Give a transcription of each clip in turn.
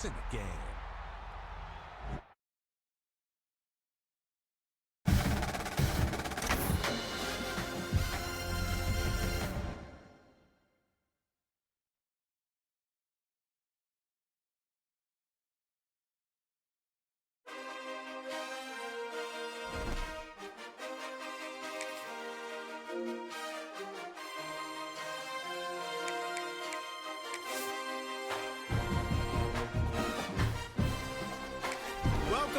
It's in the game.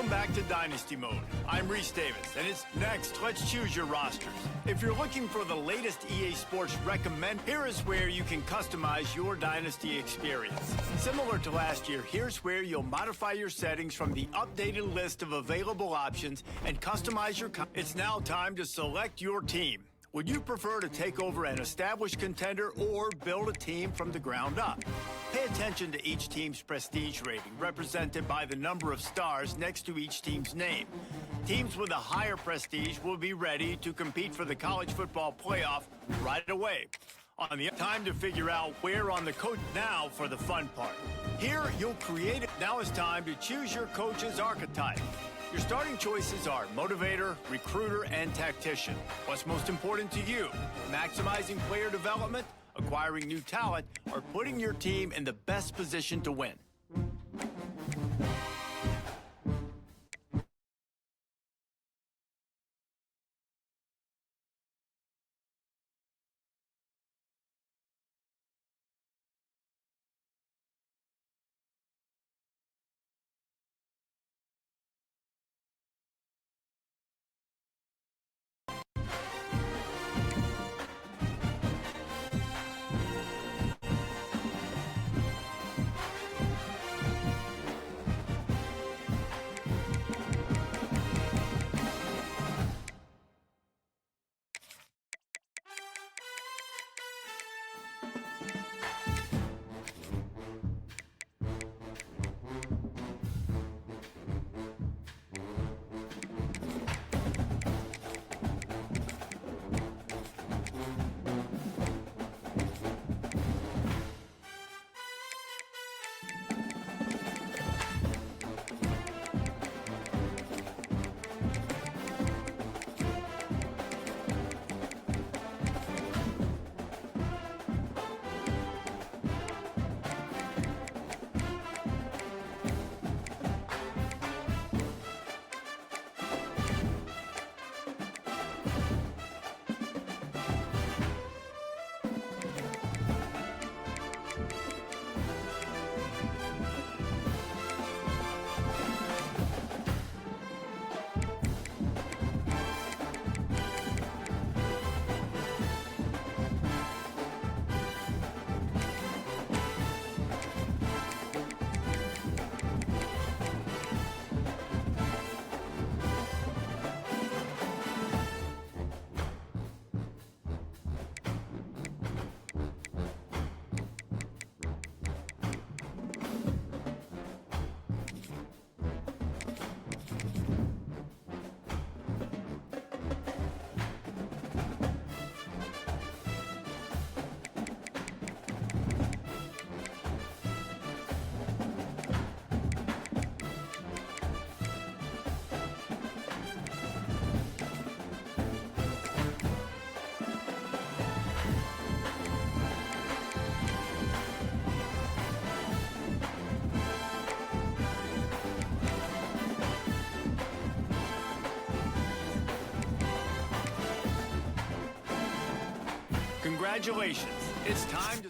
Welcome back to Dynasty Mode. I'm Reese Davis, and it's next. Let's choose your rosters. If you're looking for the latest EA Sports recommend, here is where you can customize your Dynasty experience. Similar to last year, here's where you'll modify your settings from the updated list of available options and customize your. It's now time to select your team. Would you prefer to take over an established contender or build a team from the ground up? Pay attention to each team's prestige rating, represented by the number of stars next to each team's name. Teams with a higher prestige will be ready to compete for the college football playoff right away. On the time to figure out where on the coach now for the fun part. Here, you'll create it. Now it's time to choose your coach's archetype. Your starting choices are motivator, recruiter, and tactician. What's most important to you? Maximizing player development, acquiring new talent, or putting your team in the best position to win? Congratulations. It's time to...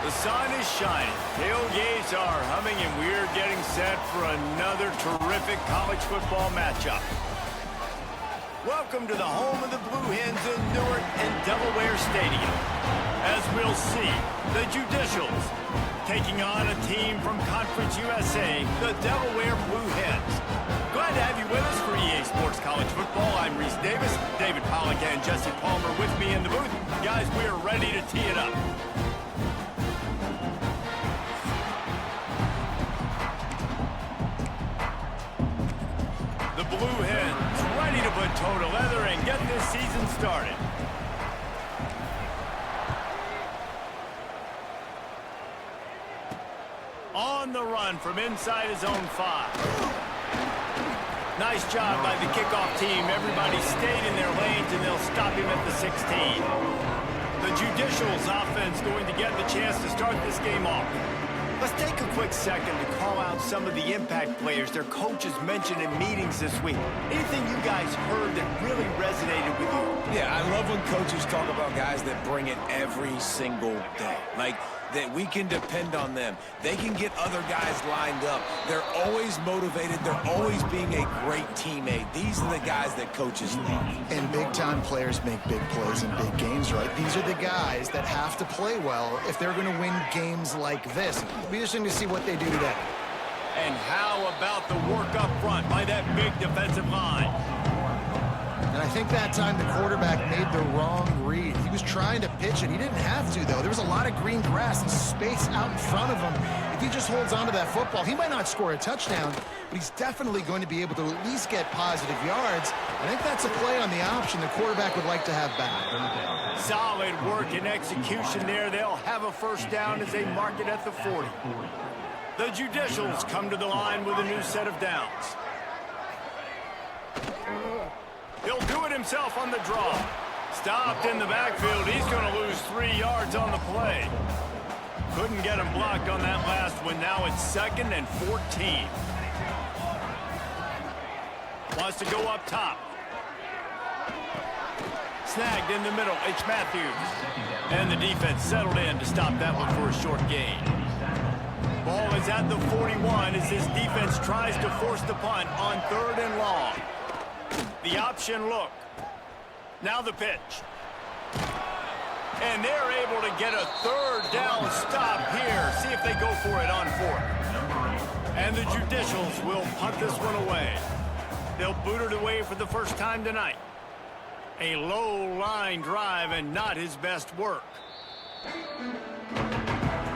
The sun is shining, tailgates are humming, and we're getting set for another terrific college football matchup. Welcome to the home of the Bluehens in Newark and Delaware Stadium. As we'll see, the Judicials taking on a team from Conference USA, the Delaware Bluehens. Glad to have you with us for EA Sports College Football. I'm Reese Davis, David Pollack and Jesse Palmer with me in the booth. Guys, we are ready to tee it up. The Bluehens ready to put toe to leather and get this season started. On the run from inside his own 5. Nice job by the kickoff team. Everybody stayed in their lanes, and they'll stop him at the 16. The Judicials offense going to get the chance to start this game off. Let's take a quick second to call out some of the impact players their coaches mentioned in meetings this week. Anything you guys heard that really resonated with you? Yeah, I love when coaches talk about guys that bring it every single day. Like, that we can depend on them. They can get other guys lined up. They're always motivated. They're always being a great teammate. These are the guys that coaches love. And big-time players make big plays in big games, right? These are the guys that have to play well if they're going to win games like this. It'll be interesting to see what they do today. And how about the work up front by that big defensive line? And I think that time the quarterback made the wrong read. He was trying to pitch it. He didn't have to, though. There was a lot of green grass and space out in front of him. If he just holds on to that football, he might not score a touchdown, but he's definitely going to be able to at least get positive yards. I think that's a play on the option the quarterback would like to have back. Solid work and execution there. They'll have a first down as they mark it at the 40. The Judicials come to the line with a new set of downs. He'll do it himself on the draw. Stopped in the backfield. He's going to lose 3 yards on the play. Couldn't get him blocked on that last one. Now it's 2nd and 14. Wants to go up top. Snagged in the middle. It's Matthews. And the defense settled in to stop that one for a short gain. Ball is at the 41 as this defense tries to force the punt on 3rd and long. The option look. Now the pitch. And they're able to get a 3rd down stop here. See if they go for it on 4th. And the Judicials will punt this one away. They'll boot it away for the first time tonight. A low line drive and not his best work.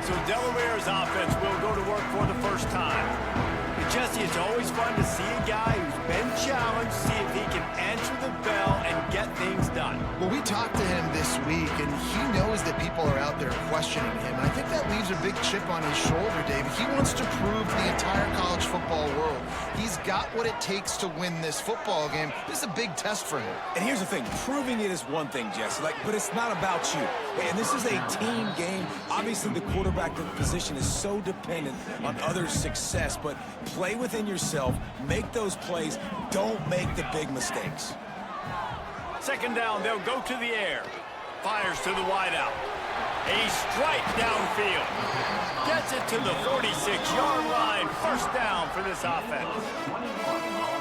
So Delaware's offense will go to work for the first time. Jesse, it's always fun to see a guy who's been challenged, see if he can answer the bell and get things done. Well, we talked to him this week, and he knows that people are out there questioning him. And I think that leaves a big chip on his shoulder, David. He wants to prove to the entire college football world he's got what it takes to win this football game. This is a big test for him. And here's the thing. Proving it is one thing, Jesse, but it's not about you. And this is a team game. Obviously, the quarterback position is so dependent on others' success, but play within yourself, make those plays, don't make the big mistakes. 2nd down, they'll go to the air. Fires to the wideout. A strike downfield. Gets it to the 46-yard line. 1st down for this offense.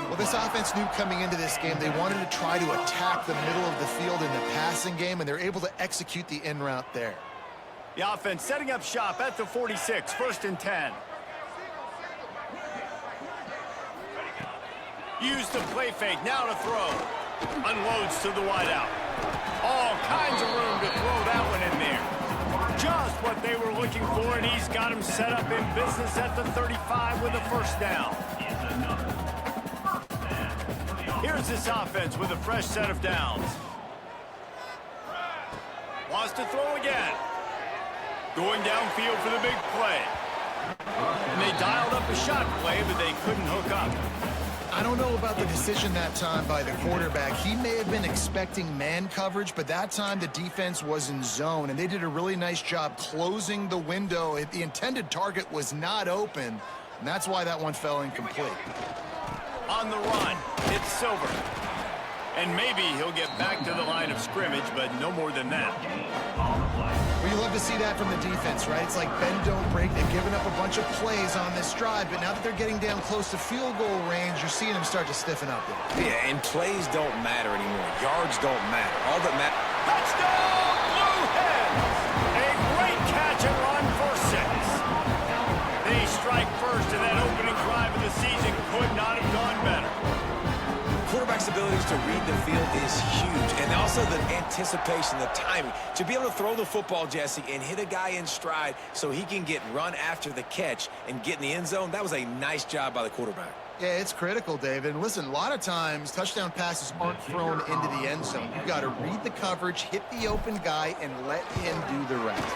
Well, this offense knew coming into this game they wanted to try to attack the middle of the field in the passing game, and they're able to execute the in route there. The offense setting up shop at the 46, 1st and 10. Use the play fake, now to throw. Unloads to the wideout. All kinds of room to throw that one in there. Just what they were looking for, and he's got him set up in business at the 35 with a 1st down. Here's this offense with a fresh set of downs. Wants to throw again. Going downfield for the big play. And they dialed up a shot play, but they couldn't hook up. I don't know about the decision that time by the quarterback. He may have been expecting man coverage, but that time the defense was in zone, and they did a really nice job closing the window. The intended target was not open, and that's why that one fell incomplete. On the run, it's Silver. And maybe he'll get back to the line of scrimmage, but no more than that. Well, you love to see that from the defense, right? It's like bend, don't break. They've given up a bunch of plays on this drive, but now that they're getting down close to field goal range, you're seeing them start to stiffen up there. Yeah, and plays don't matter anymore. Yards don't matter. All that matters. Touchdown, Bluehens! A great catch and run for 6. They strike first, and that opening drive of the season could not have gone better. Quarterback's abilities to read the field is huge, and also the anticipation, the timing. To be able to throw the football, Jesse, and hit a guy in stride so he can get run after the catch and get in the end zone, that was a nice job by the quarterback. Yeah, it's critical, David. And listen, a lot of times touchdown passes aren't thrown into the end zone. You've got to read the coverage, hit the open guy, and let him do the rest.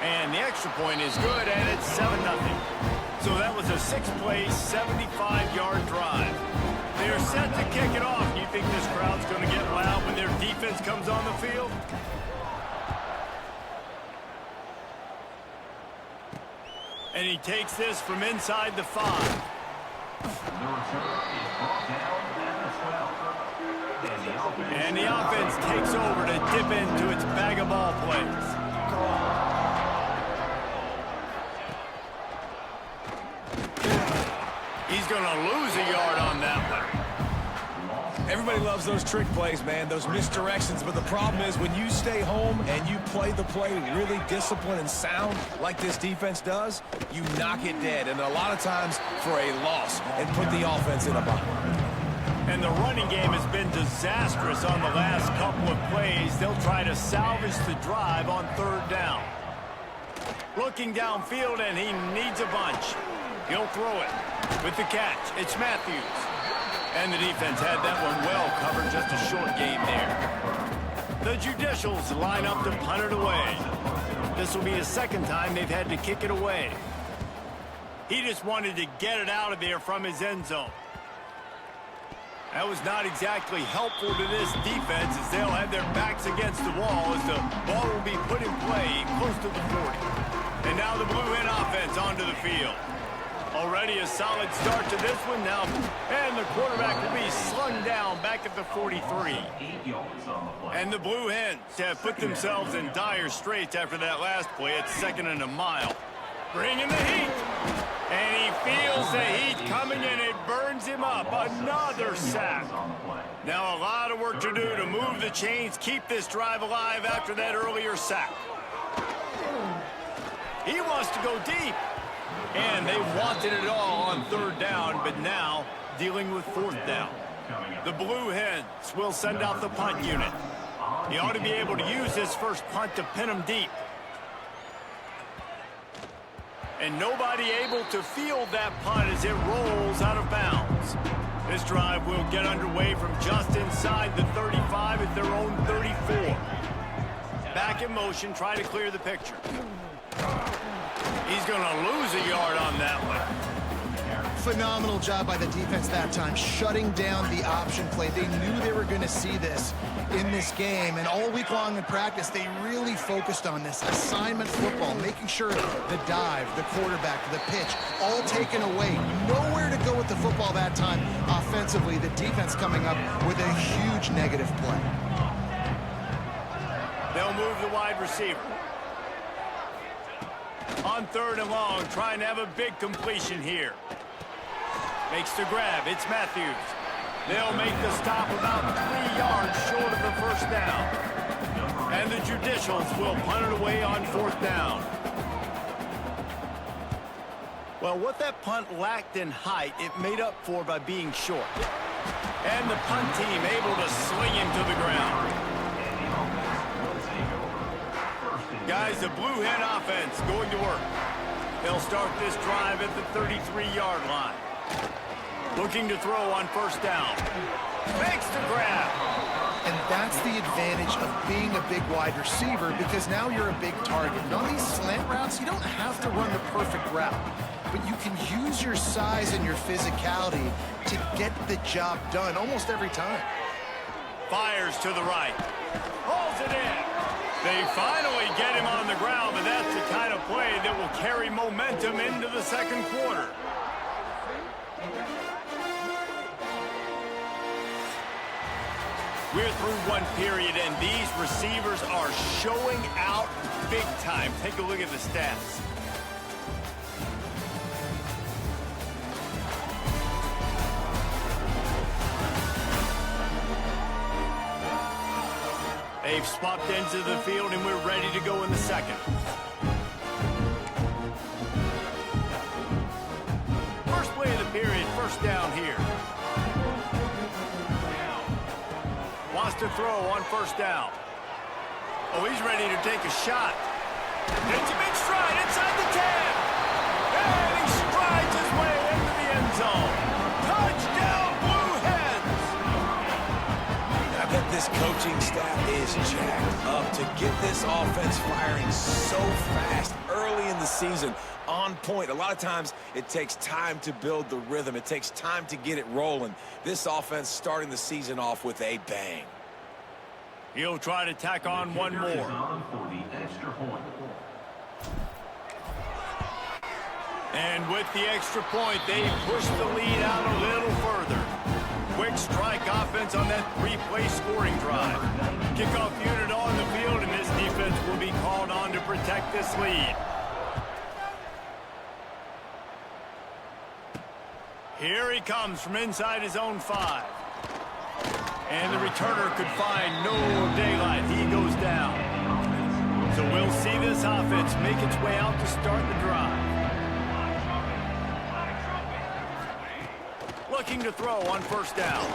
And the extra point is good, and it's 7-0. So that was a 6-play, 75-yard drive. They're set to kick it off. You think this crowd's going to get loud when their defense comes on the field? And he takes this from inside the 5. And the offense takes over to dip into its bag of ball plays. He's going to lose a yard on that one. Everybody loves those trick plays, man, those misdirections, but the problem is when you stay home and you play the play really disciplined and sound like this defense does, you knock it dead, and a lot of times for a loss, and put the offense in a bind. And the running game has been disastrous on the last couple of plays. They'll try to salvage the drive on 3rd down. Looking downfield, and he needs a bunch. He'll throw it with the catch. It's Matthews. And the defense had that one well covered, just a short game there. The Judicials line up to punt it away. This will be his 2nd time they've had to kick it away. He just wanted to get it out of there from his end zone. That was not exactly helpful to this defense, as they'll have their backs against the wall as the ball will be put in play close to the 40. And now the Blue Hen offense onto the field. Already a solid start to this one now, and the quarterback will be slung down back at the 43. And the Blue Hens have put themselves in dire straits after that last play. It's 2nd and a mile. Bringing the heat. And he feels the heat coming, and it burns him up. Another sack. Now a lot of work to do to move the chains, keep this drive alive after that earlier sack. He wants to go deep. And they wanted it all on 3rd down, but now dealing with 4th down. The Blue Hens will send out the punt unit. He ought to be able to use his first punt to pin him deep. And nobody able to field that punt as it rolls out of bounds. This drive will get underway from just inside the 35 at their own 34. Back in motion, try to clear the picture. He's going to lose a yard on that one. Phenomenal job by the defense that time, shutting down the option play. They knew they were going to see this in this game, and all week long in practice, they really focused on this assignment football, making sure the dive, the quarterback, the pitch, all taken away. Nowhere to go with the football that time offensively. The defense coming up with a huge negative play. They'll move the wide receiver. On 3rd and long, trying to have a big completion here. Makes the grab. It's Matthews. They'll make the stop about 3 yards short of the 1st down. And the Judicials will punt it away on 4th down. Well, what that punt lacked in height, it made up for by being short. And the punt team able to sling him to the ground. Guys, the Blue Hen offense going to work. They'll start this drive at the 33-yard line. Looking to throw on 1st down. Makes the grab. And that's the advantage of being a big wide receiver, because now you're a big target. And on these slant routes, you don't have to run the perfect route, but you can use your size and your physicality to get the job done almost every time. Fires to the right. Hauls it in. They finally get him on the ground, but that's the kind of play that will carry momentum into the 2nd quarter. We're through one period, and these receivers are showing out big time. Take a look at the stats. They've swapped ends of the field, and we're ready to go in the second. First play of the period, first down here. Wants to throw on first down. Oh, he's ready to take a shot. Takes a big stride inside the 10. And he strides his way into the end zone. Touchdown, Bluehens! I bet this coaching staff is jacked up to get this offense firing so fast early in the season. On point. A lot of times it takes time to build the rhythm. It takes time to get it rolling. This offense starting the season off with a bang. He'll try to tack on one more. And with the extra point, they push the lead out a little further. Quick strike offense on that three-play scoring drive. Kickoff unit on the field, and this defense will be called on to protect this lead. Here he comes from inside his own 5. And the returner could find no daylight. He goes down. So we'll see this offense make its way out to start the drive. Looking to throw on first down.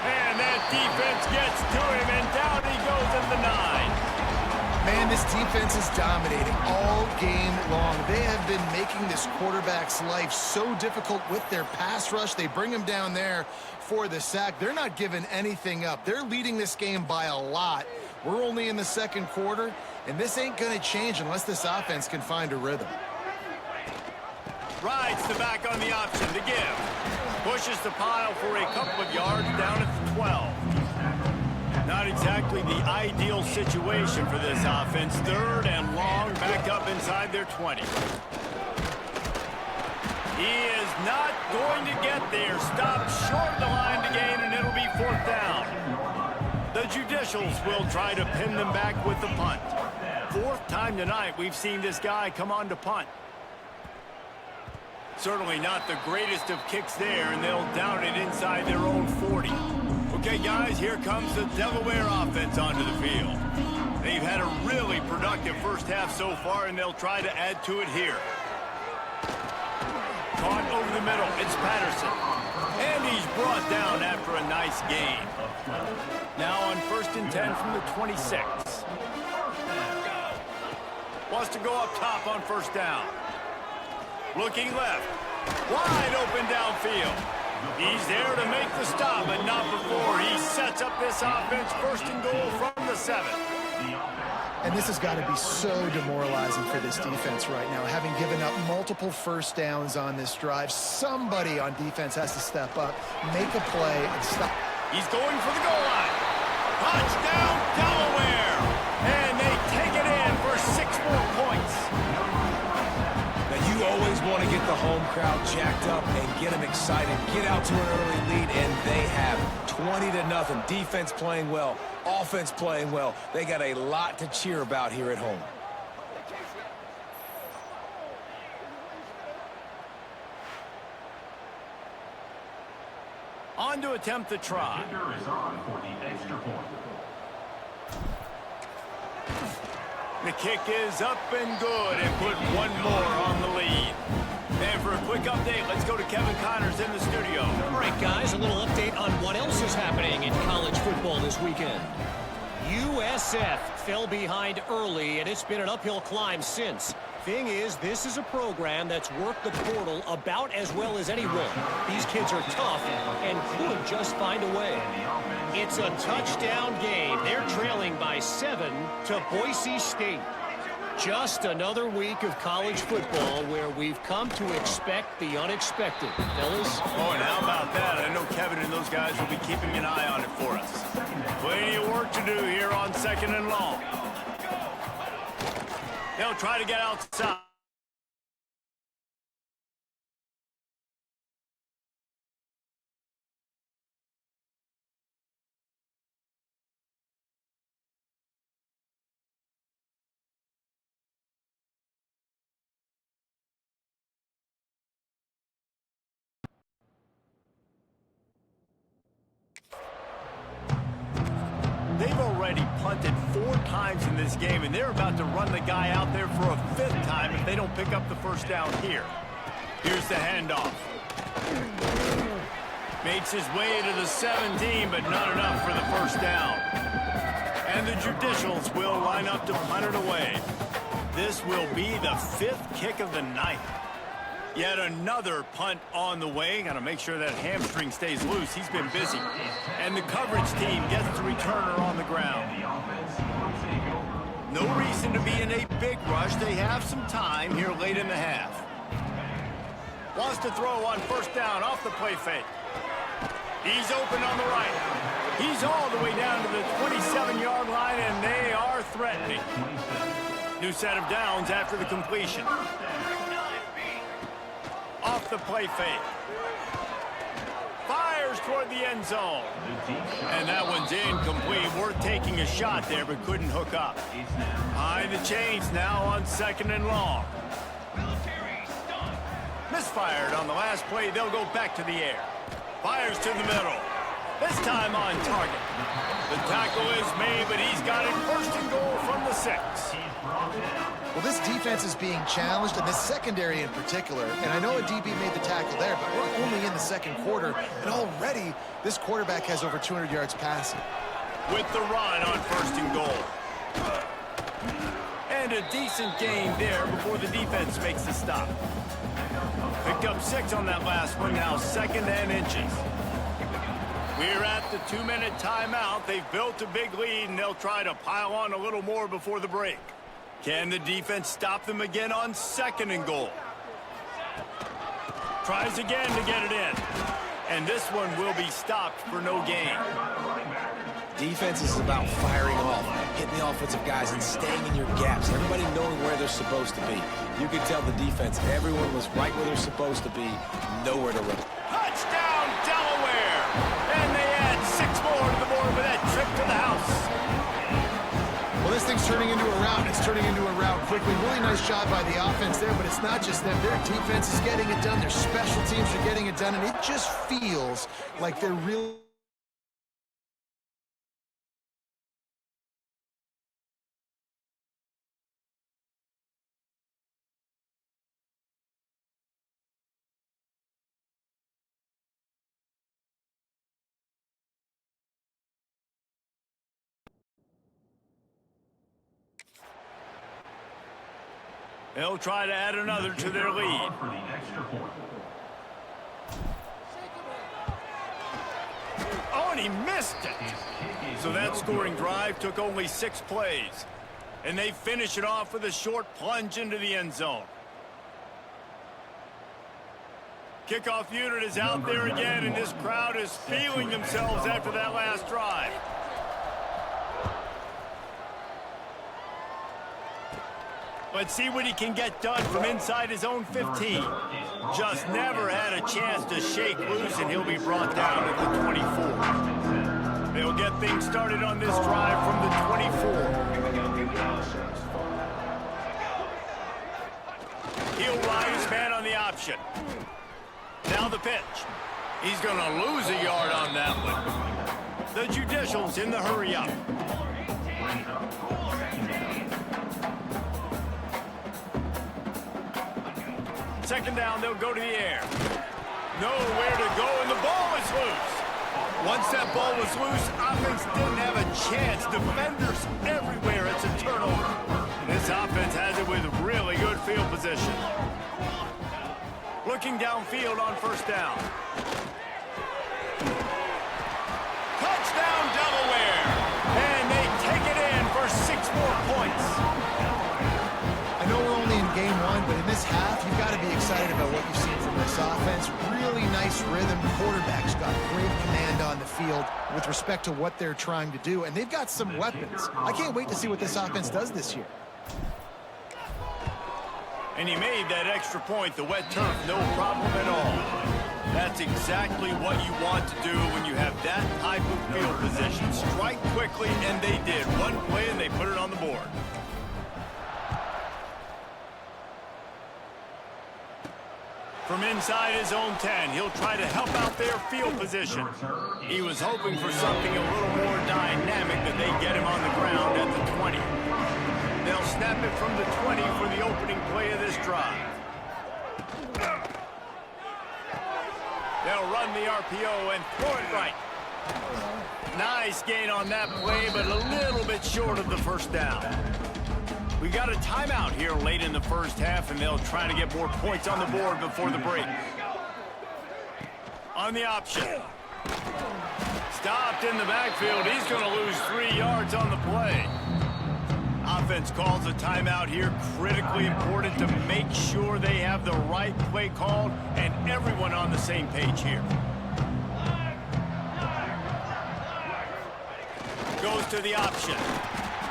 And that defense gets to him, and down he goes in the 9. Man, this defense is dominating all game long. They have been making this quarterback's life so difficult with their pass rush. They bring him down there for the sack. They're not giving anything up. They're leading this game by a lot. We're only in the second quarter, and this ain't going to change unless this offense can find a rhythm. Rides the back on the option to give. Pushes the pile for a couple of yards down at the 12. Not exactly the ideal situation for this offense. Third and long, back up inside their 20. He is not going to get there. Stopped short of the line to gain, and it'll be fourth down. The Judicials will try to pin them back with the punt. Fourth time tonight we've seen this guy come on to punt. Certainly not the greatest of kicks there, and they'll down it inside their own 40. Okay, guys, here comes the Delaware offense onto the field. They've had a really productive first half so far, and they'll try to add to it here. Caught over the middle. It's Patterson. And he's brought down after a nice gain. Now on 1st and 10 from the 26. Wants to go up top on first down. Looking left. Wide open downfield. He's there to make the stop, but not before he sets up this offense. 1st and goal from the 7. And this has got to be so demoralizing for this defense right now. Having given up multiple first downs on this drive, somebody on defense has to step up, make a play, and stop. He's going for the goal line. Touchdown, Delaware! And they take it in for 6 more points. You always want to get the home crowd jacked up and get them excited. Get out to an early lead, and they have 20-0. Defense playing well, offense playing well. They got a lot to cheer about here at home. On to attempt the try. The kick is up and good, and put one more on the lead. And for a quick update, let's go to Kevin Connors in the studio. All right, guys, a little update on what else is happening in college football this weekend. USF fell behind early, and it's been an uphill climb since. Thing is, this is a program that's worked the portal about as well as anyone. These kids are tough and could just find a way. It's a touchdown game. They're trailing by 7 to Boise State. Just another week of college football where we've come to expect the unexpected. Fellas? Oh, and how about that? I know Kevin and those guys will be keeping an eye on it for us. Plenty of work to do here on 2nd and long. They'll try to get outside. already punted 4 times in this game, and they're about to run the guy out there for a 5th time if they don't pick up the first down here. Here's the handoff. Makes his way to the 17, but not enough for the first down. And the Judicials will line up to punt it away. This will be the 5th kick of the night. Yet another punt on the way. Got to make sure that hamstring stays loose. He's been busy. And the coverage team gets the returner on the ground. No reason to be in a big rush. They have some time here late in the half. Wants to throw on first down off the play fake. He's open on the right. He's all the way down to the 27-yard line, and they are threatening. New set of downs after the completion. Off the play fake. Fires toward the end zone. And that one's incomplete. Worth taking a shot there, but couldn't hook up. Behind the chains now on 2nd and long. Misfired on the last play. They'll go back to the air. Fires to the middle. This time on target. The tackle is made, but he's got it 1st and goal from the 6. Well, this defense is being challenged, and this secondary in particular. And I know a DB made the tackle there, but we're only in the 2nd quarter, and already this quarterback has over 200 yards passing. With the run on 1st and goal. And a decent gain there before the defense makes the stop. Picked up 6 on that last one, now 2nd and inches. We're at the 2-minute timeout. They've built a big lead, and they'll try to pile on a little more before the break. Can the defense stop them again on 2nd and goal? Tries again to get it in. And this one will be stopped for no gain. Defense is about firing off, hitting the offensive guys and staying in your gaps. Everybody knowing where they're supposed to be. You can tell the defense, everyone was right where they're supposed to be, nowhere to run. Touchdown, Delaware! And they add 6 more to the board with that trip to the house. Well, this thing's turning into a rout. It's turning into a rout quickly. Really nice job by the offense there, but it's not just them. Their defense is getting it done. Their special teams are getting it done, and it just feels like they're really... They'll try to add another to their lead. Oh, and he missed it. So that scoring drive took only 6 plays. And they finish it off with a short plunge into the end zone. Kickoff unit is out there again, and this crowd is feeling themselves after that last drive. Let's see what he can get done from inside his own 15. Just never had a chance to shake loose, and he'll be brought down at the 24. They'll get things started on this drive from the 24. He'll rise man on the option. Now the pitch. He's going to lose a yard on that one. The Judicials in the hurry up. Second down, they'll go to the air. Nowhere to go, and the ball is loose. Once that ball was loose, offense didn't have a chance. Defenders everywhere. It's a turnover. This offense has it with really good field position. Looking downfield on first down. Touchdown, Delaware. And they take it in for 6 more points. I know we're only in game 1, but in this half, you've got to be excited about what you've seen from this offense. Really nice rhythm. Quarterback's got great command on the field with respect to what they're trying to do, and they've got some weapons. I can't wait to see what this offense does this year. And he made that extra point, the wet turf, no problem at all. That's exactly what you want to do when you have that type of field position. Strike quickly, and they did. One play, and they put it on the board. From inside his own 10, he'll try to help out their field position. He was hoping for something a little more dynamic, but they get him on the ground at the 20. They'll snap it from the 20 for the opening play of this drive. They'll run the RPO and throw it right. Nice gain on that play, but a little bit short of the first down. We got a timeout here late in the first half, and they'll try to get more points on the board before the break. On the option. Stopped in the backfield. He's going to lose 3 yards on the play. Offense calls a timeout here. Critically important to make sure they have the right play called and everyone on the same page here. Goes to the option.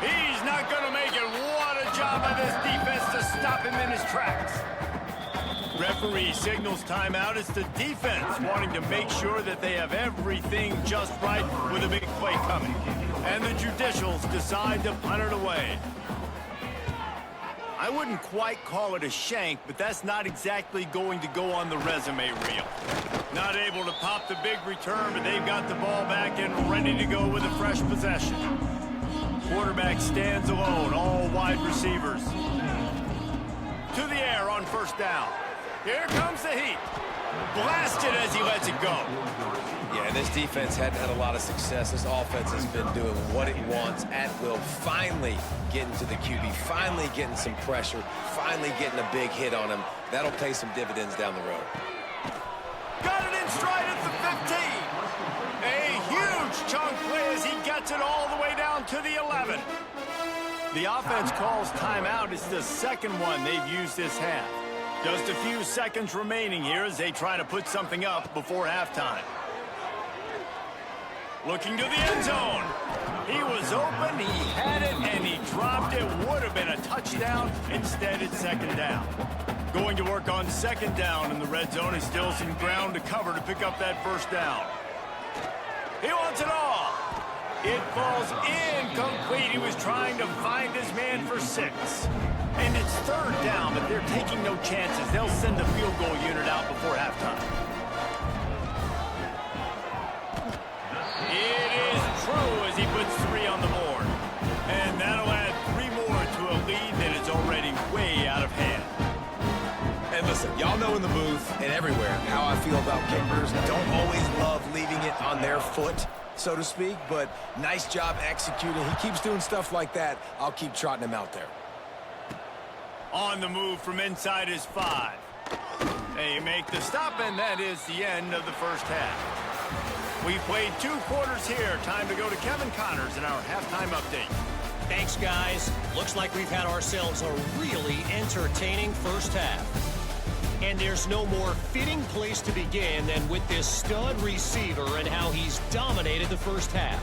He's not going to make it. What a job by this defense to stop him in his tracks. Referee signals timeout. It's the defense wanting to make sure that they have everything just right with a big play coming. And the judicials decide to punt it away. I wouldn't quite call it a shank, but that's not exactly going to go on the resume reel. Not able to pop the big return, but they've got the ball back and ready to go with a fresh possession. Quarterback stands alone, all wide receivers. To the air on first down. Here comes the heat. Blasted as he lets it go. Yeah, this defense hadn't had a lot of success. This offense has been doing what it wants at will. Finally getting to the QB, finally getting some pressure, finally getting a big hit on him. That'll pay some dividends down the road. Got it in stride at the 15. A huge chunk play as he gets it all the way down to the 11. The offense calls timeout. It's the second one they've used this half. Just a few seconds remaining here as they try to put something up before halftime. Looking to the end zone. He was open, he had it, and he dropped it. Would have been a touchdown. Instead, it's second down. Going to work on second down in the red zone. Is still some ground to cover to pick up that first down. He wants it all. It falls incomplete. He was trying to find his man for 6. And it's third down, but they're taking no chances. They'll send the field goal unit out before halftime. It is true as he puts 3 on the board. And that'll add 3 more to a lead that is already way out of hand. And listen, y'all know in the booth and everywhere how I feel about kickers. Don't always love leaving it on their foot, so to speak, but nice job executing. He keeps doing stuff like that. I'll keep trotting him out there. On the move from inside his 5. They make the stop, and that is the end of the first half. We've played 2 quarters here. Time to go to Kevin Connors in our halftime update. Thanks, guys. Looks like we've had ourselves a really entertaining first half. And there's no more fitting place to begin than with this stud receiver and how he's dominated the first half.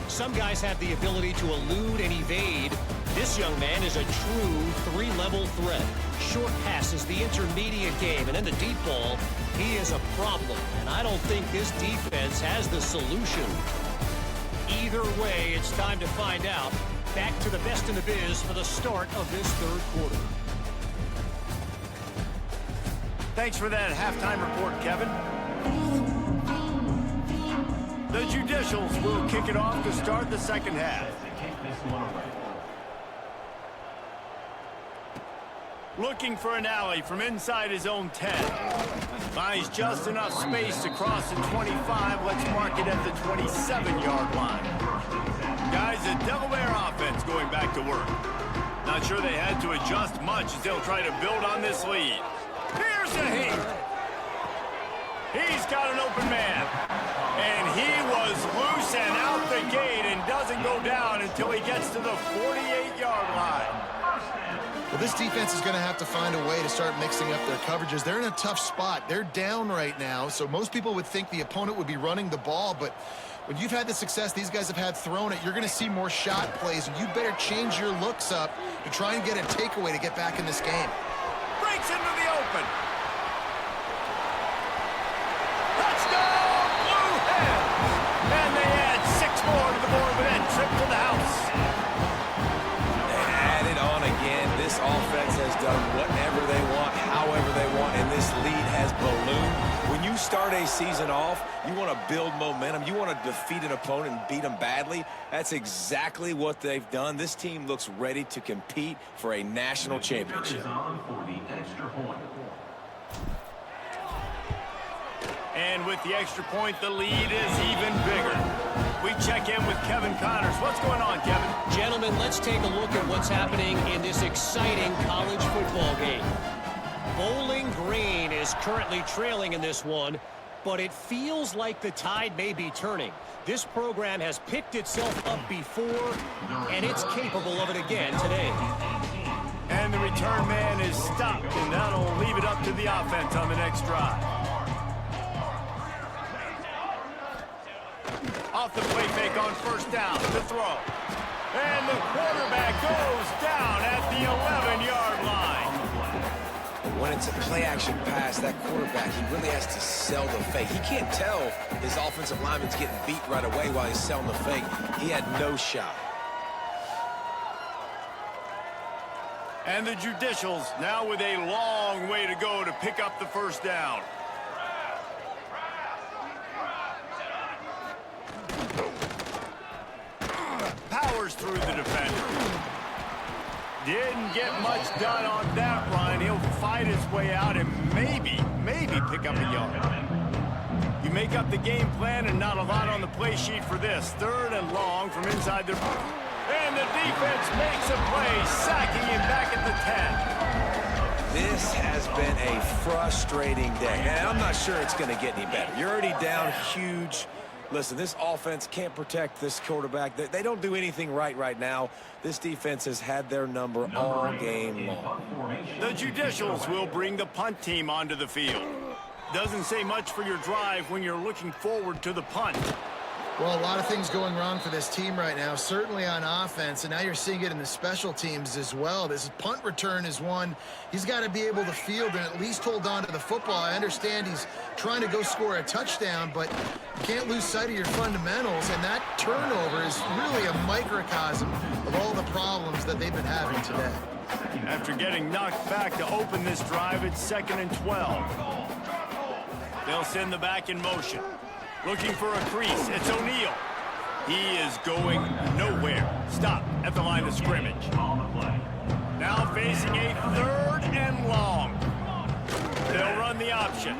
Some guys have the ability to elude and evade. This young man is a true 3-level threat. Short passes, the intermediate game, and in the deep ball, he is a problem. And I don't think this defense has the solution. Either way, it's time to find out. Back to the best in the biz for the start of this third quarter. Thanks for that halftime report, Kevin. The judicials will kick it off to start the second half. Looking for an alley from inside his own 10. Finds just enough space to cross the 25. Let's mark it at the 27-yard line. Guys, the Delaware offense going back to work. Not sure they had to adjust much as they'll try to build on this lead. Here's the heat. He's got an open man. And he was loose and out the gate and doesn't go down until he gets to the 48-yard line. Well, this defense is going to have to find a way to start mixing up their coverages. They're in a tough spot. They're down right now, so most people would think the opponent would be running the ball, but when you've had the success these guys have had throwing it, you're going to see more shot plays, and you better change your looks up to try and get a takeaway to get back in this game. Breaks into the open. Touchdown, Bluehens! And they add 6 more to the board with that trip to the house. And add it on again. This offense has done whatever they want, however they want, and this lead has start a season off, you want to build momentum. You want to defeat an opponent and beat them badly. That's exactly what they've done. This team looks ready to compete for a national championship. And with the extra point, the lead is even bigger. We check in with Kevin Connors. What's going on, Kevin? Gentlemen, let's take a look at what's happening in this exciting college football game. Bowling Green is currently trailing in this one, but it feels like the tide may be turning. This program has picked itself up before, and it's capable of it again today. And the return man is stopped, and that'll leave it up to the offense on the next drive. Off the play fake on first down to throw. And the quarterback goes down at the 11-yard line. When it's a play-action pass, that quarterback, he really has to sell the fake. He can't tell his offensive lineman's getting beat right away while he's selling the fake. He had no shot. And the Judicials now with a long way to go to pick up the first down. Powers through the defender. Didn't get much done on that run. He'll fight his way out and maybe pick up a yard. You make up the game plan and not a lot on the play sheet for this. 3rd and long from inside the... And the defense makes a play, sacking him back at the 10. This has been a frustrating day. And I'm not sure it's going to get any better. You're already down huge. Listen, this offense can't protect this quarterback. They don't do anything right now. This defense has had their number all game long. The Judicials will bring the punt team onto the field. Doesn't say much for your drive when you're looking forward to the punt. Well, a lot of things going wrong for this team right now, certainly on offense, and now you're seeing it in the special teams as well. This punt return is one he's got to be able to field and at least hold on to the football. I understand he's trying to go score a touchdown, but you can't lose sight of your fundamentals, and that turnover is really a microcosm of all the problems that they've been having today. After getting knocked back to open this drive, it's 2nd and 12. They'll send the back in motion. Looking for a crease. It's O'Neal. He is going nowhere. Stop at the line of scrimmage. Now facing a 3rd and long. They'll run the option.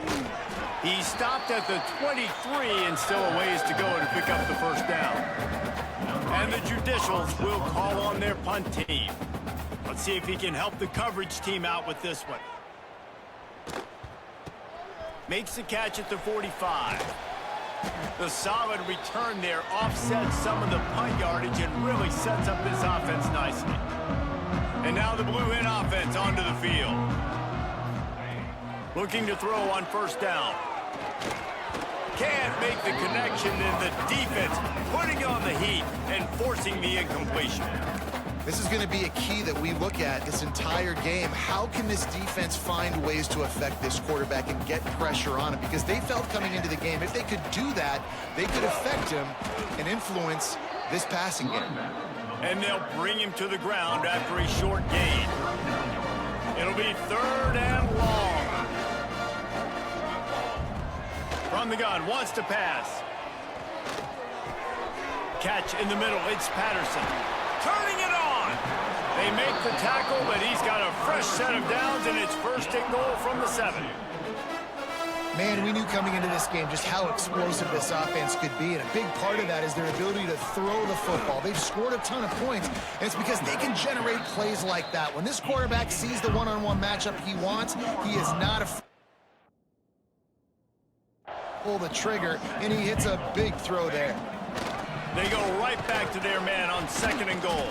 He stopped at the 23 and still a ways to go to pick up the first down. And the Judicials will call on their punt team. Let's see if he can help the coverage team out with this one. Makes the catch at the 45. The solid return there offsets some of the punt yardage and really sets up this offense nicely. And now the Bluehen offense onto the field. Looking to throw on first down. Can't make the connection, and the defense putting on the heat and forcing the incompletion. This is going to be a key that we look at this entire game. How can this defense find ways to affect this quarterback and get pressure on him? Because they felt coming into the game, if they could do that, they could affect him and influence this passing game. And they'll bring him to the ground after a short gain. It'll be 3rd and long. From the gun, wants to pass. Catch in the middle, it's Patterson. Turning it on. They make the tackle, but he's got a fresh set of downs, and it's 1st and goal from the 7. Man, we knew coming into this game just how explosive this offense could be, and a big part of that is their ability to throw the football. They've scored a ton of points, and it's because they can generate plays like that. When this quarterback sees the one-on-one matchup he wants, he is not afraid to pull the trigger, and he hits a big throw there. They go right back to their man on 2nd and goal.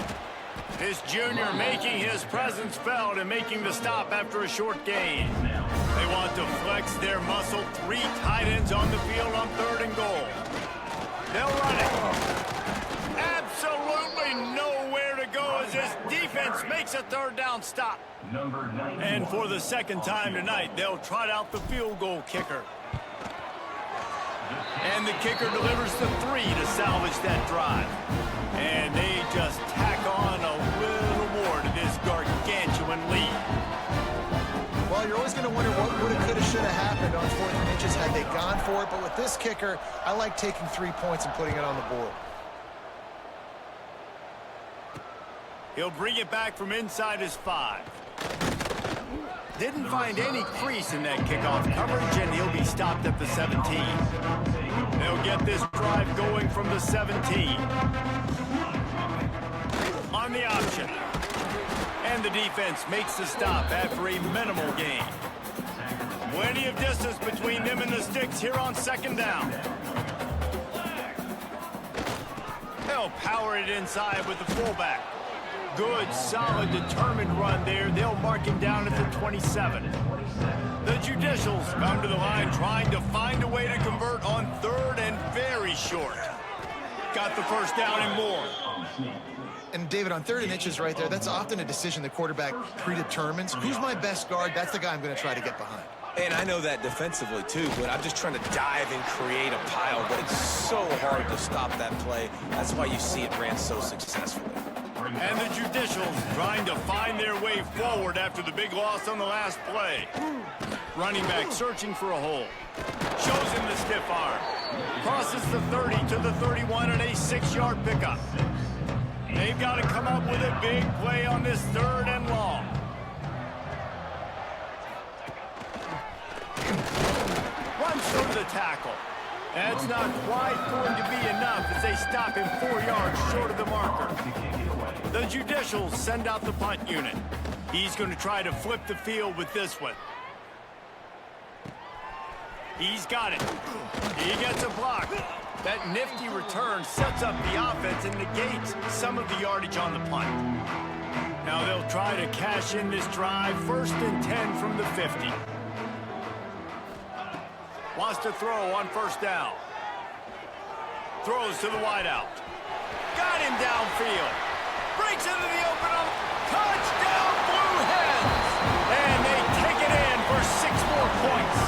This junior making his presence felt and making the stop after a short gain. They want to flex their muscle. 3 tight ends on the field on 3rd and goal. They'll run it. Absolutely nowhere to go as this defense makes a 3rd down stop. And for the 2nd time tonight, they'll trot out the field goal kicker. And the kicker delivers the 3 to salvage that drive. And they just tack on a little more to this gargantuan lead. Well, you're always going to wonder what woulda, coulda, shoulda happened on 4th and inches had they've gone for it. But with this kicker, I like taking 3 points and putting it on the board. He'll bring it back from inside his 5. Didn't find any crease in that kickoff coverage, and he'll be stopped at the 17. They'll get this drive going from the 17. On the option. And the defense makes the stop after a minimal gain. Plenty of distance between them and the sticks here on 2nd down. They'll power it inside with the fullback. Good, solid, determined run there. They'll mark him down at the 27. The Judicials come to the line trying to find a way to convert on 3rd and very short. Got the first down and more. And David, on 3rd and inches right there, that's often a decision the quarterback predetermines. Who's my best guard? That's the guy I'm going to try to get behind. And I know that defensively, too, but I'm just trying to dive and create a pile. But it's so hard to stop that play. That's why you see it ran so successfully. And the Judicials trying to find their way forward after the big loss on the last play. Running back searching for a hole. Shows him the stiff arm. Crosses the 30 to the 31 and a 6-yard pickup. They've got to come up with a big play on this 3rd and long. Runs through the tackle. That's not quite going to be enough as they stop him 4 yards short of the marker. The Judicials send out the punt unit. He's going to try to flip the field with this one. He's got it. He gets a block. That nifty return sets up the offense and negates some of the yardage on the punt. Now they'll try to cash in this drive. 1st and 10 from the 50. Wants to throw on 1st down. Throws to the wideout. Got him downfield. Breaks into the open. Touchdown, Bluehens! And they take it in for 6 more points.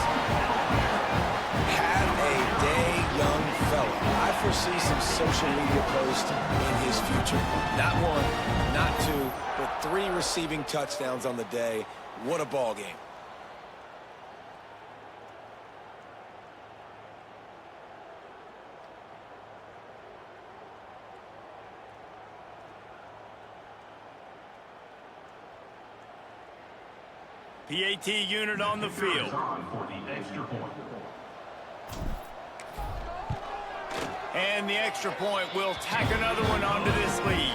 Have a day, young fella. I foresee some social media posts in his future. Not 1, not 2, but 3 receiving touchdowns on the day. What a ball game. PAT unit on the field. And the extra point will tack another one onto this lead.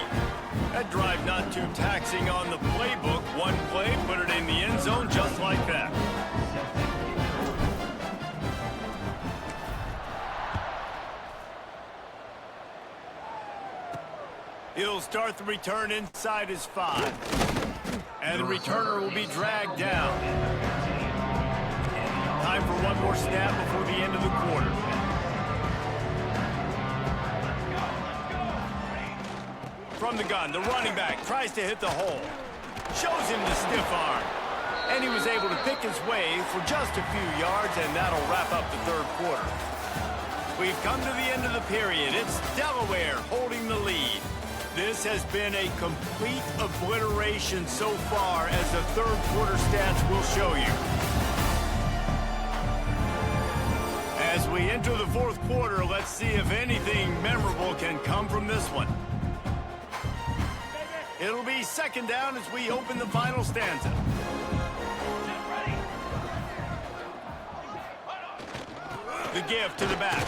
That drive not too taxing on the playbook. One play, put it in the end zone just like that. He'll start the return inside his 5. And the returner will be dragged down. Time for one more snap before the end of the quarter. From the gun, the running back tries to hit the hole. Shows him the stiff arm. And he was able to pick his way for just a few yards, and that'll wrap up the 3rd quarter. We've come to the end of the period. It's Delaware holding the lead. This has been a complete obliteration so far, as the 3rd quarter stats will show you. As we enter the 4th quarter, let's see if anything memorable can come from this one. It'll be 2nd down as we open the final stanza. The give to the back.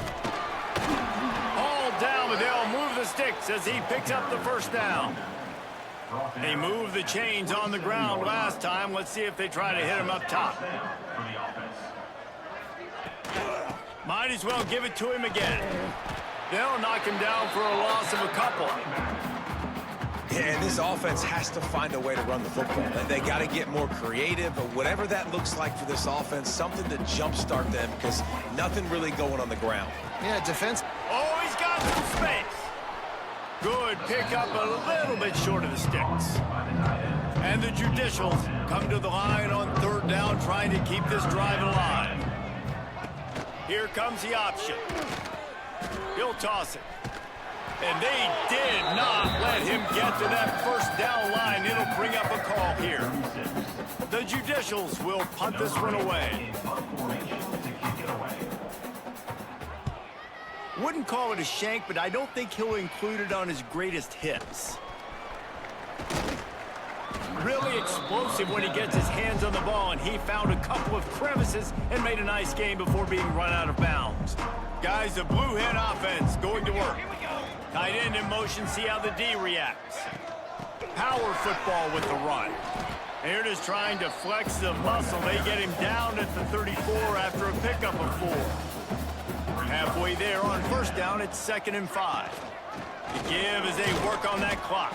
All down, but they'll move the sticks as he picks up the 1st down. They moved the chains on the ground last time. Let's see if they try to hit him up top. Might as well give it to him again. They'll knock him down for a loss of a couple. Yeah, and this offense has to find a way to run the football. They got to get more creative, but whatever that looks like for this offense, something to jumpstart them, because nothing really going on the ground. Yeah, defense. Oh, he's got some space. Good pickup, a little bit short of the sticks. And the Judicials come to the line on 3rd down, trying to keep this drive alive. Here comes the option. He'll toss it. And they did not let him get to that 1st down line. It'll bring up a call here. The Judicials will punt this one away. Wouldn't call it a shank, but I don't think he'll include it on his greatest hits. Really explosive when he gets his hands on the ball, and he found a couple of crevices and made a nice game before being run out of bounds. Guys, the Blue Hen offense going to work. Tight end in motion, see how the D reacts. Power football with the run. They're just trying to flex the muscle. They get him down at the 34 after a pickup of 4. Halfway there on first down, it's 2nd and 5. The give as they work on that clock.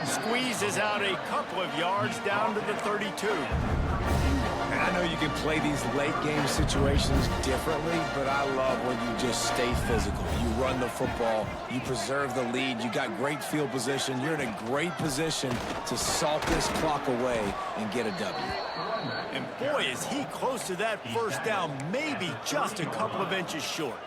Squeezes out a couple of yards down to the 32. And I know you can play these late-game situations differently, but I love when you just stay physical. You run the football, you preserve the lead, you got great field position, you're in a great position to salt this clock away and get a W. And boy, is he close to that first down, maybe just a couple of inches short.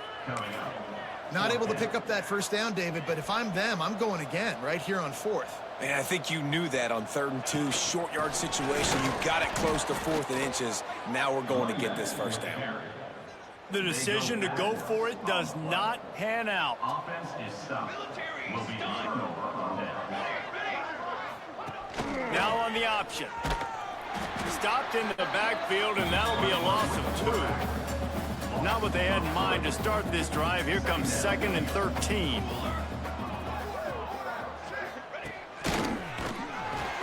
Not able to pick up that first down, David, but if I'm them, I'm going again right here on 4th. And I think you knew that on 3rd and 2, short yard situation. You got it close to 4th and inches. Now we're going to get this first down. The decision to go for it does not pan out. Now on the option. Stopped in the backfield, and that'll be a loss of 2. Not what they had in mind to start this drive. Here comes 2nd and 13.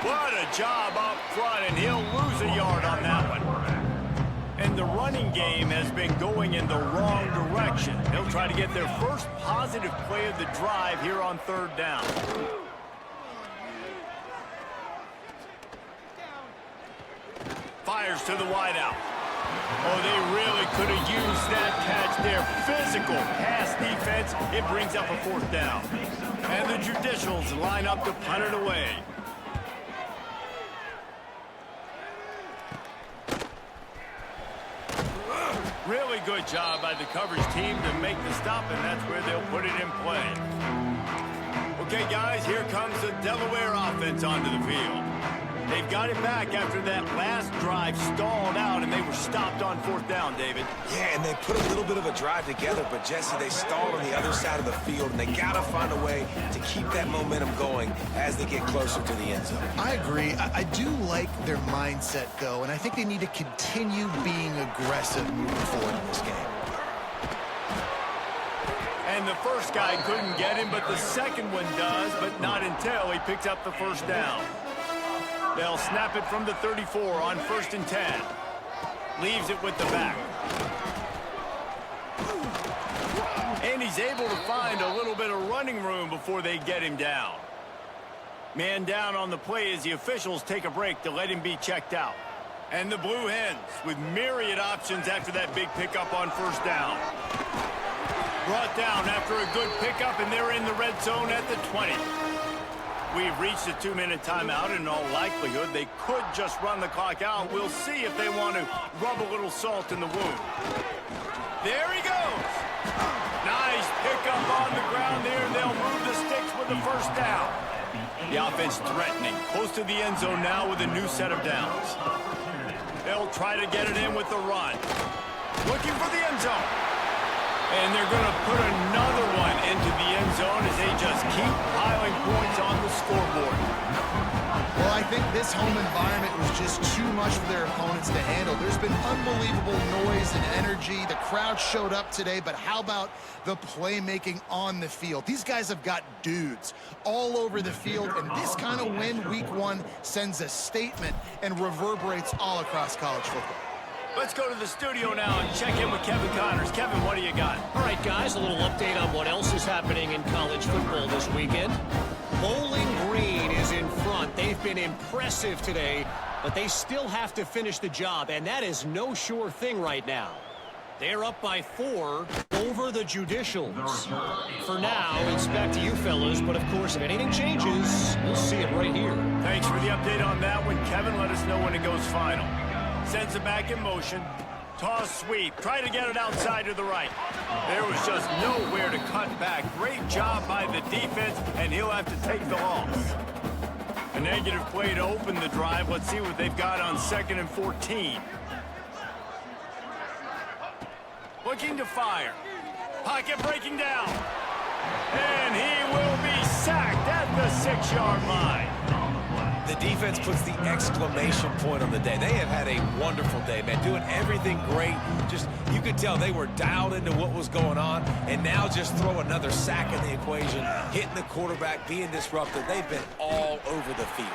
What a job up front, and he'll lose a yard on that one. And the running game has been going in the wrong direction. They'll try to get their first positive play of the drive here on 3rd down. Fires to the wideout. Oh, they really could have used that catch there. Physical pass defense. It brings up a 4th down. And the Judicials line up to punt it away. Really good job by the coverage team to make the stop, and that's where they'll put it in play. Okay, guys, here comes the Delaware offense onto the field. They've got it back after that last drive stalled out, and they were stopped on 4th down, David. Yeah, and they put a little bit of a drive together, but, Jesse, they stalled on the other side of the field, and they got to find a way to keep that momentum going as they get closer to the end zone. I agree. I do like their mindset, though, and I think they need to continue being aggressive moving forward in this game. And the first guy couldn't get him, but the second one does, but not until he picks up the first down. They'll snap it from the 34 on 1st and 10. Leaves it with the back. And he's able to find a little bit of running room before they get him down. Man down on the play as the officials take a break to let him be checked out. And the Blue Hens with myriad options after that big pickup on 1st down. Brought down after a good pickup, and they're in the red zone at the 20. We've reached a 2-minute timeout, and in all likelihood, they could just run the clock out. We'll see if they want to rub a little salt in the wound. There he goes. Nice pickup on the ground there, and they'll move the sticks with the first down. The offense threatening, close to the end zone now with a new set of downs. They'll try to get it in with the run. Looking for the end zone. And they're going to put another one into the end zone as they just keep piling points on the scoreboard. Well, I think this home environment was just too much for their opponents to handle. There's been unbelievable noise and energy. The crowd showed up today, but how about the playmaking on the field? These guys have got dudes all over the field, and this kind of win week 1 sends a statement and reverberates all across college football. Let's go to the studio now and check in with Kevin Connors. Kevin, what do you got? All right, guys, a little update on what else is happening in college football this weekend. Bowling Green is in front. They've been impressive today, but they still have to finish the job, and that is no sure thing right now. They're up by 4 over the Judicials. For now, it's back to you fellas, but of course, if anything changes, we'll see it right here. Thanks for the update on that one, Kevin. Let us know when it goes final. Sends it back in motion. Toss sweep. Try to get it outside to the right. There was just nowhere to cut back. Great job by the defense, and he'll have to take the loss. A negative play to open the drive. Let's see what they've got on 2nd and 14. Looking to fire. Pocket breaking down. And he will be sacked at the 6-yard line. The defense puts the exclamation point on the day. They have had a wonderful day, man, doing everything great. Just, you could tell they were dialed into what was going on, and now just throw another sack in the equation, hitting the quarterback, being disruptive. They've been all over the field.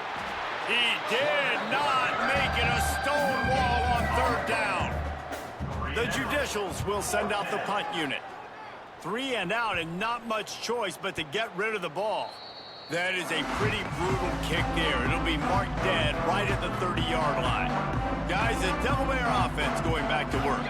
He did not make it a stone wall on 3rd down. The Judicials will send out the punt unit. 3 and out, and not much choice but to get rid of the ball. That is a pretty brutal kick there. It'll be marked dead right at the 30-yard line. Guys, the Delaware offense going back to work.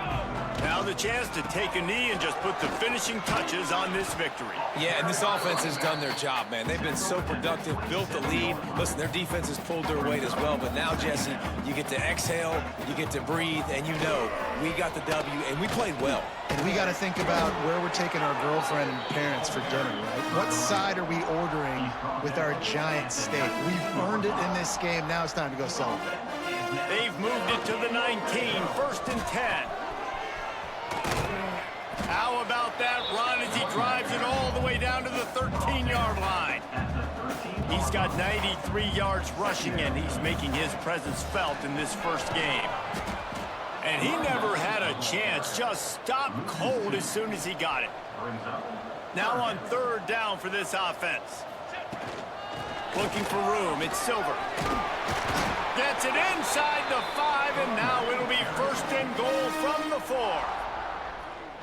Now the chance to take a knee and just put the finishing touches on this victory. Yeah, and this offense has done their job, man. They've been so productive, built the lead. Listen, their defense has pulled their weight as well, but now, Jesse, you get to exhale, you get to breathe, and you know we got the W, and we played well. And we got to think about where we're taking our girlfriend and parents for dinner, right? What side are we ordering with our giant steak? We've earned it in this game. Now it's time to go celebrate. They've moved it to the 19, 1st and 10. How about that run as he drives it all the way down to the 13-yard line? He's got 93 yards rushing, and he's making his presence felt in this first game. And he never had a chance, just stopped cold as soon as he got it. Now on 3rd down for this offense. Looking for room, it's Silver. Gets it inside the 5, and now it'll be 1st and goal from the 4.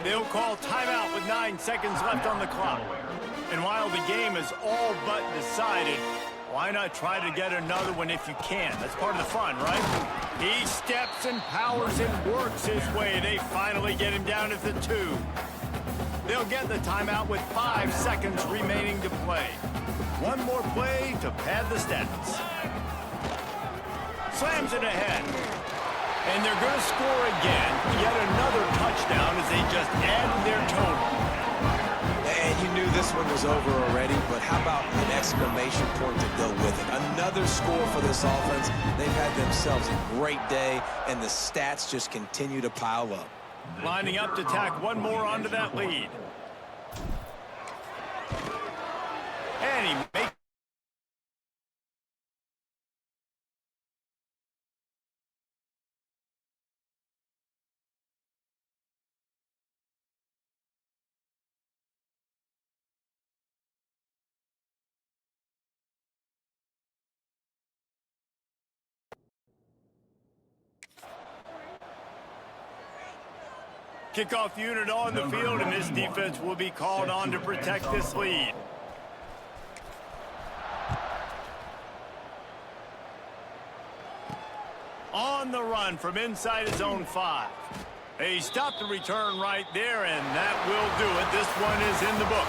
They'll call timeout with 9 seconds left on the clock. And while the game is all but decided, why not try to get another one if you can? That's part of the fun, right? He steps and powers and works his way. They finally get him down at the 2. They'll get the timeout with 5 seconds remaining to play. One more play to pad the stats. Slams it ahead. And they're going to score again. Yet another touchdown as they just add their total. And you knew this one was over already, but how about an exclamation point to go with it? Another score for this offense. They've had themselves a great day, and the stats just continue to pile up. Lining up to tack one more onto that lead. And he makes kickoff unit on the field, and this defense will be called on to protect this lead. On the run from inside his own 5. He stopped the return right there, and that will do it. This one is in the book.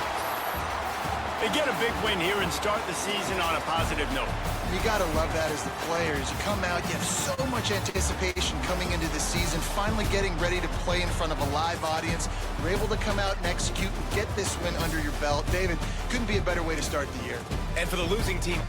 They get a big win here and start the season on a positive note. You got to love that as the players. You come out, you have so much anticipation coming into the season, finally getting ready to play in front of a live audience. You're able to come out and execute and get this win under your belt. David, couldn't be a better way to start the year. And for the losing team,